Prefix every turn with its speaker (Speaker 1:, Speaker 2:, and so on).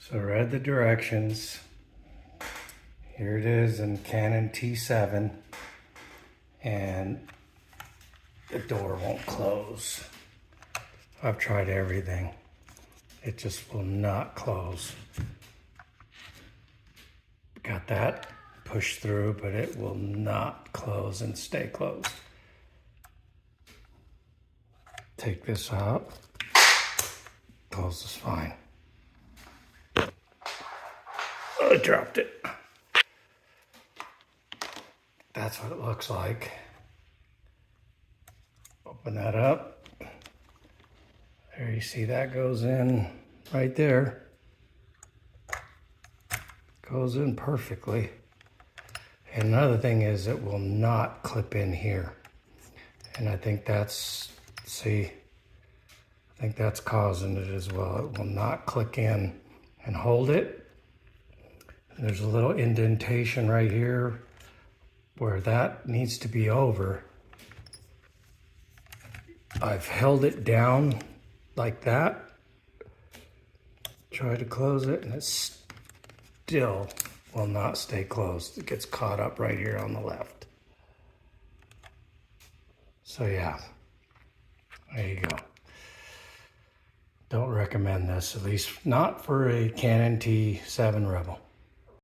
Speaker 1: So read the directions. Here it is in Canon T7, and the door won't close. I've tried everything. It just will not close. Got that pushed through, but it will not close and stay closed. Take this out. Closes fine. I dropped it. That's what it looks like. Open that up. There, you see that goes in right there. Goes in perfectly. And another thing is it will not clip in here. And I think that's, see, I think that's causing it as well. It will not click in and hold it. There's a little indentation right here where that needs to be over. I've held it down like that. Try to close it and it still will not stay closed. It gets caught up right here on the left. So yeah, there you go. Don't recommend this, at least not for a Canon T7 Rebel.